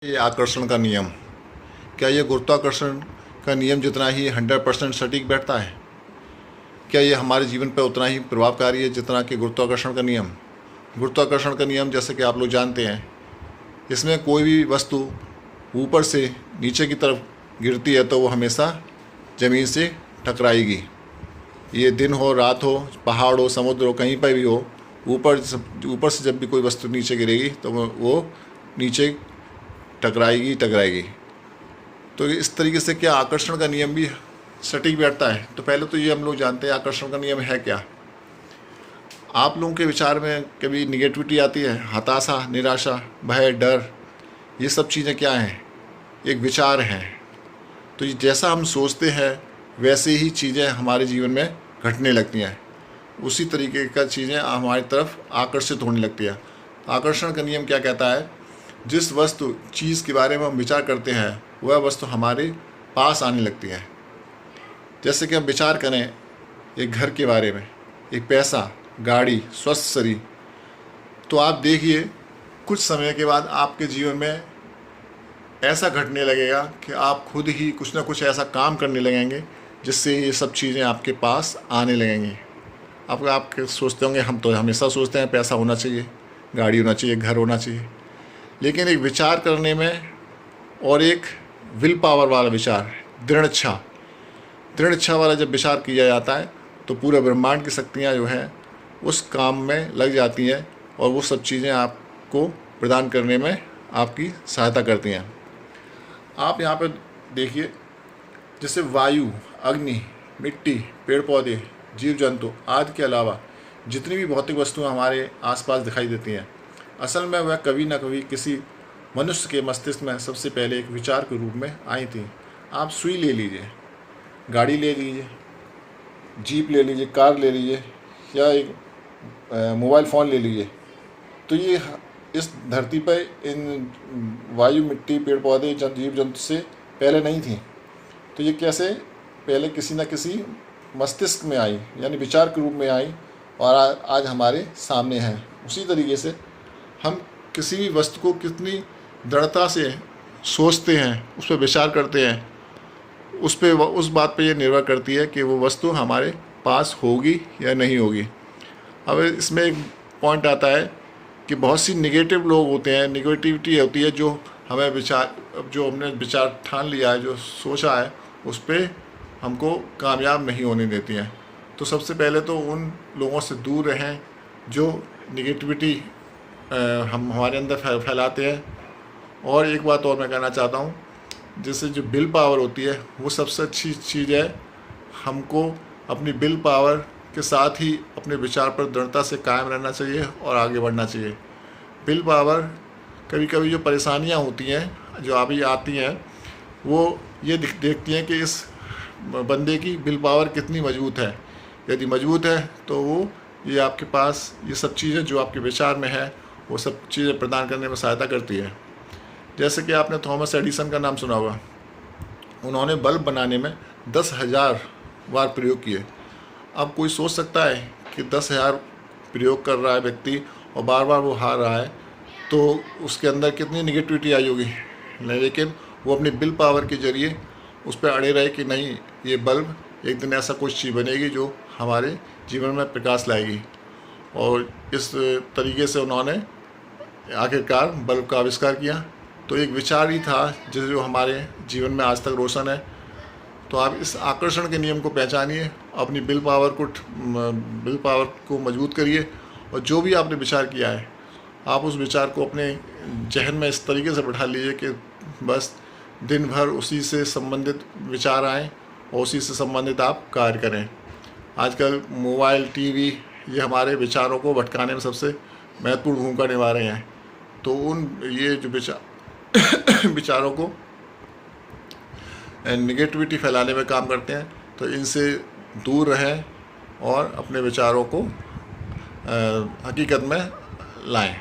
ये आकर्षण का नियम, क्या ये गुरुत्वाकर्षण का नियम जितना ही 100% सटीक बैठता है? क्या ये हमारे जीवन पर उतना ही प्रभावकारी है जितना कि गुरुत्वाकर्षण का नियम? गुरुत्वाकर्षण का नियम, जैसे कि आप लोग जानते हैं, इसमें कोई भी वस्तु ऊपर से नीचे की तरफ गिरती है तो वो हमेशा ज़मीन से टकराएगी। ये दिन हो, रात हो, पहाड़ हो, समुद्र हो, कहीं पर भी हो, ऊपर से जब भी कोई वस्तु नीचे गिरेगी तो वो नीचे टकराएगी। तो इस तरीके से क्या आकर्षण का नियम भी सटीक बैठता है? तो पहले तो ये हम लोग जानते हैं आकर्षण का नियम है क्या। आप लोगों के विचार में कभी निगेटिविटी आती है, हताशा, निराशा, भय, डर, ये सब चीज़ें क्या हैं? एक विचार हैं। तो ये जैसा हम सोचते हैं वैसे ही चीज़ें हमारे जीवन में घटने लगती हैं, उसी तरीके का चीज़ें हमारी तरफ आकर्षित होने लगती है। आकर्षण का नियम क्या कहता है? जिस वस्तु चीज़ के बारे में हम विचार करते हैं वह वस्तु हमारे पास आने लगती है। जैसे कि हम विचार करें एक घर के बारे में, एक पैसा, गाड़ी, स्वस्थ शरीर, तो आप देखिए कुछ समय के बाद आपके जीवन में ऐसा घटने लगेगा कि आप खुद ही कुछ ना कुछ ऐसा काम करने लगेंगे जिससे ये सब चीज़ें आपके पास आने लगेंगी। आप सोचते होंगे, हम तो हमेशा सोचते हैं पैसा होना चाहिए, गाड़ी होना चाहिए, घर होना चाहिए, लेकिन एक विचार करने में और एक विल पावर वाला विचार, दृढ़ इच्छा वाला जब विचार किया जाता है तो पूरे ब्रह्मांड की शक्तियाँ जो हैं उस काम में लग जाती हैं और वो सब चीज़ें आपको प्रदान करने में आपकी सहायता करती हैं। आप यहाँ पर देखिए, जैसे वायु, अग्नि, मिट्टी, पेड़ पौधे, जीव जंतु आदि के अलावा जितनी भी भौतिक वस्तुएं हमारे आसपास दिखाई देती हैं, असल में वह कभी न कभी किसी मनुष्य के मस्तिष्क में सबसे पहले एक विचार के रूप में आई थी। आप सुई ले लीजिए, गाड़ी ले लीजिए, जीप ले लीजिए, कार ले लीजिए, या एक मोबाइल फ़ोन ले लीजिए, तो ये इस धरती पर इन वायु, मिट्टी, पेड़ पौधे, जीव जंतु से पहले नहीं थी। तो ये कैसे पहले किसी न किसी मस्तिष्क में आई, यानी विचार के रूप में आई और आज हमारे सामने है। उसी तरीके से हम किसी भी वस्तु को कितनी दृढ़ता से सोचते हैं, उस पर विचार करते हैं, उस बात पे ये निर्भर करती है कि वो वस्तु हमारे पास होगी या नहीं होगी। अब इसमें एक पॉइंट आता है कि बहुत सी निगेटिव लोग होते हैं, निगेटिविटी होती है, जो हमने विचार ठान लिया है, जो सोचा है, उस पर हमको कामयाब नहीं होने देती हैं। तो सबसे पहले तो उन लोगों से दूर रहें जो निगेटिविटी हम हमारे अंदर फैलाते हैं। और एक बात और मैं कहना चाहता हूँ, जैसे जो विल पावर होती है वो सबसे अच्छी चीज़ है। हमको अपनी विल पावर के साथ ही अपने विचार पर दृढ़ता से कायम रहना चाहिए और आगे बढ़ना चाहिए। विल पावर, कभी कभी जो परेशानियाँ होती हैं, जो अभी आती हैं, वो ये देखती हैं कि इस बंदे की विल पावर कितनी मजबूत है। यदि मजबूत है तो वो ये आपके पास ये सब चीज़ें जो आपके विचार में है वो सब चीज़ें प्रदान करने में सहायता करती है। जैसे कि आपने थॉमस एडिसन का नाम सुना होगा। उन्होंने बल्ब बनाने में 10,000 बार प्रयोग किए। अब कोई सोच सकता है कि 10,000 प्रयोग कर रहा है व्यक्ति और बार बार वो हार रहा है, तो उसके अंदर कितनी निगेटिविटी आई होगी। लेकिन वो अपनी विल पावर के ज़रिए उस पर अड़े रहे कि नहीं, ये बल्ब एक दिन ऐसा कुछ चीज़ बनेगी जो हमारे जीवन में प्रकाश लाएगी। और इस तरीके से उन्होंने आखिरकार बल्ब का आविष्कार किया। तो एक विचार ही था जो हमारे जीवन में आज तक रोशन है। तो आप इस आकर्षण के नियम को पहचानिए, अपनी विल पावर को मजबूत करिए, और जो भी आपने विचार किया है आप उस विचार को अपने जहन में इस तरीके से बैठा लीजिए कि बस दिन भर उसी से संबंधित विचार आएँ और उसी से संबंधित आप कार्य करें। आजकल मोबाइल, टीवी ये हमारे विचारों को भटकाने में सबसे महत्वपूर्ण भूमिका निभा रहे हैं। तो ये जो विचारों को निगेटिविटी फैलाने में काम करते हैं, तो इनसे दूर रहें और अपने विचारों को हकीकत में लाएं।